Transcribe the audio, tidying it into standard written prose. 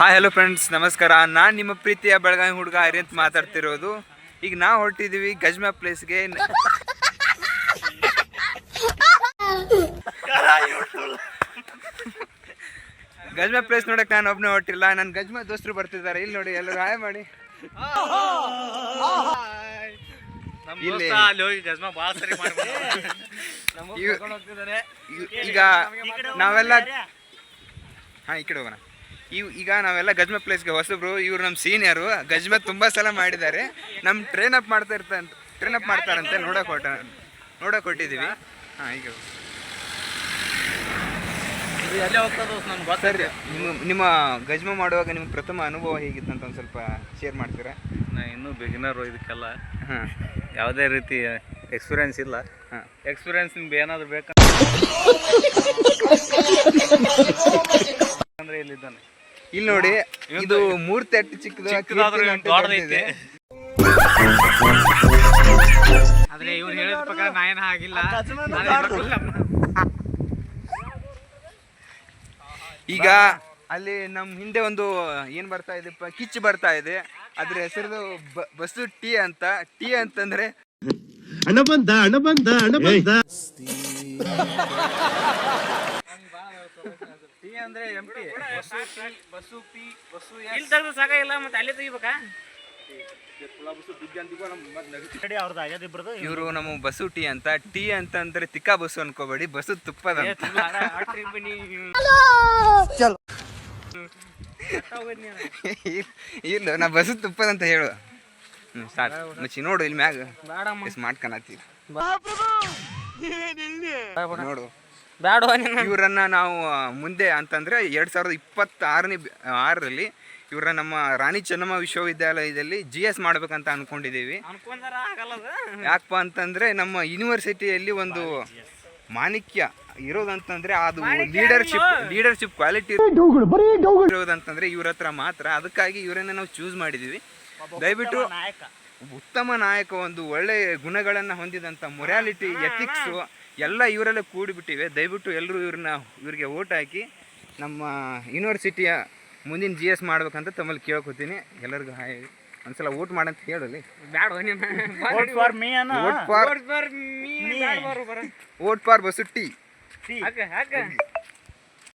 Hi hello friends, ನಮಸ್ಕಾರ. ನಾನು ನಿಮ್ಮ ಪ್ರೀತಿಯ ಬೆಳಗಾವಿ ಹುಡುಗ ಹರಿ ಅಂತ ಮಾತಾಡ್ತಿರೋದು. ಈಗ ನಾವು ಹೊರಟಿದ್ದೀವಿ ಗಜ್ಮಾ ಪ್ಲೇಸ್ಗೆ. ಗಜ್ಮಾ ಪ್ಲೇಸ್ ನೋಡಕ್ಕೆ ನಾನು ಒಬ್ಬನೇ ಹೊರಟಿಲ್ಲ, ನನ್ನ ಗಜ್ಮಾ ದೋಸ್ತರು ಬರ್ತಿದ್ದಾರೆ. ಇಲ್ಲಿ ನೋಡಿ, ಎಲ್ಲರೂ ಹಾಯ್ ಮಾಡಿ. ಈಗ ನಾವೆಲ್ಲ ಈ ಕಡೆ ಹೋಗೋಣ. ಈಗ ನಾವೆಲ್ಲ ಗಜ್ಮಾ ಪ್ಲೇಸ್ಗೆ ಹೊಸಬ್ರು. ಇವ್ರು ನಮ್ಮ ಸೀನಿಯರು. ಗಜ್ಮಾ ತುಂಬ ಸಲ ಮಾಡಿದ್ದಾರೆ. ನಮ್ಮ ಟ್ರೈನ್ ಅಪ್ ಮಾಡ್ತಾರಂತೆ ನೋಡೋಕೆ ಹೊಟ್ಟಿದ್ದೀವಿ. ಈಗ ಸರ್, ನಿಮ್ಮ ಗಜ್ಮಾ ಮಾಡುವಾಗ ನಿಮ್ಮ ಪ್ರಥಮ ಅನುಭವ ಹೇಗಿತ್ತು ಅಂತ ಒಂದು ಸ್ವಲ್ಪ ಶೇರ್ ಮಾಡ್ತೀರಾ? ನಾನು ಇನ್ನೂ ಬಿಗಿನರು ಇದಕ್ಕೆಲ್ಲ. ಯಾವುದೇ ರೀತಿ ಎಕ್ಸ್ಪೀರಿಯನ್ಸ್ ಇಲ್ಲ. ಎಕ್ಸ್ಪೀರಿಯನ್ಸ್ ನಿಮ್ಗೆ ಏನಾದರೂ ಬೇಕಂದ್ರೆ ಇಲ್ಲಿದ್ದಾನೆ. ಇಲ್ಲಿ ನೋಡಿ, ಇದು ಮೂರ್ತಿ ಅಟ್ಟು ಚಿಕ್ಕದಾದ್ರೆ ಆದ್ರೆ ಇವ್ರು ಹೇಳಿದ ಪ್ರಕಾರ ನಾ ಏನು ಆಗಿಲ್ಲ. ಈಗ ಅಲ್ಲಿ ನಮ್ಮ ಹಿಂದೆ ಒಂದು ಏನ್ ಬರ್ತಾ ಇದೆ, ಕಿಚ್ಚು ಬರ್ತಾ ಇದೆ. ಅದ್ರ ಹೆಸರು ಬಸ್ಸು ಟೀ ಅಂತಂದ್ರೆ ಹಣ ಬಂದ ಟೀ ಅಂದ್ರೆ ಎಂಟಿ ಬಸ್ಸು ಪಿ ಬಸ್ಸು ಇಲ್ಲಿ ತೆಗೆದು ಸಾಕಾಗಿಲ್ಲ, ಮತ್ತೆ ಅಲ್ಲಿ ತೆಗಿಬೇಕಾ? ಇವರು ನಮ್ಮ ಬಸ್ಸು ಟೀ ಅಂತಂದ್ರೆ ತಿಕ್ಕಾ ಬಸ್ಸು ಅನ್ಕೋಬೇಡಿ, ಬಸ್ಸು ತುಪ್ಪದ. ಇಲ್ಲ, ನಾ ಬಸ್ಸು ತುಪ್ಪದ ಅಂತ ಹೇಳು. ಸ್ಟಾರ್ಟ್ ಮಚ್ಚಿ ನೋಡು, ಇಲ್ಲಿ ಮ್ಯಾಗ ಮಾಡ್ಕನತ್ತೀವಿ ನೋಡು. ಇವರನ್ನ ನಾವು ಮುಂದೆ ಅಂತಂದ್ರೆ 2026ರಲ್ಲಿ ಇವ್ರನ್ನ ನಮ್ಮ ರಾಣಿ ಚೆನ್ನಮ್ಮ ವಿಶ್ವವಿದ್ಯಾಲಯದಲ್ಲಿ GS ಮಾಡ್ಬೇಕಂತ ಅನ್ಕೊಂಡಿದ್ದೀವಿ. ಯಾಕಪ್ಪ ಅಂತಂದ್ರೆ ನಮ್ಮ ಯೂನಿವರ್ಸಿಟಿಯಲ್ಲಿ ಒಂದು ಮಾಣಿಕ್ಯ ಇರೋದಂತಂದ್ರೆ ಅದು ಲೀಡರ್ಶಿಪ್ ಕ್ವಾಲಿಟಿ ಇರೋದಂತಂದ್ರೆ ಇವ್ರ ಹತ್ರ ಮಾತ್ರ. ಅದಕ್ಕಾಗಿ ಇವರನ್ನ ನಾವು ಚೂಸ್ ಮಾಡಿದೀವಿ. ದಯವಿಟ್ಟು ಉತ್ತಮ ನಾಯಕ, ಒಂದು ಒಳ್ಳೆ ಗುಣಗಳನ್ನ ಹೊಂದಿದಂತ ಮೊರಾಲಿಟಿ, ಎಥಿಕ್ಸ್ ಎಲ್ಲ ಇವರಲ್ಲೇ ಕೂಡಿಬಿಟ್ಟಿವೆ. ದಯವಿಟ್ಟು ಎಲ್ಲರೂ ಇವ್ರಿಗೆ ಓಟ್ ಹಾಕಿ ನಮ್ಮ ಯೂನಿವರ್ಸಿಟಿಯ ಮುಂದಿನ GS ಮಾಡ್ಬೇಕಂತ ತಮ್ಮಲ್ಲಿ ಕೇಳ್ಕೊತೀನಿ. ಎಲ್ಲರಿಗೂ ಹಾಯ್, ಒಂದ್ಸಲ ವೋಟ್ ಮಾಡಂತ ಹೇಳಲಿ. Vote for bus tea.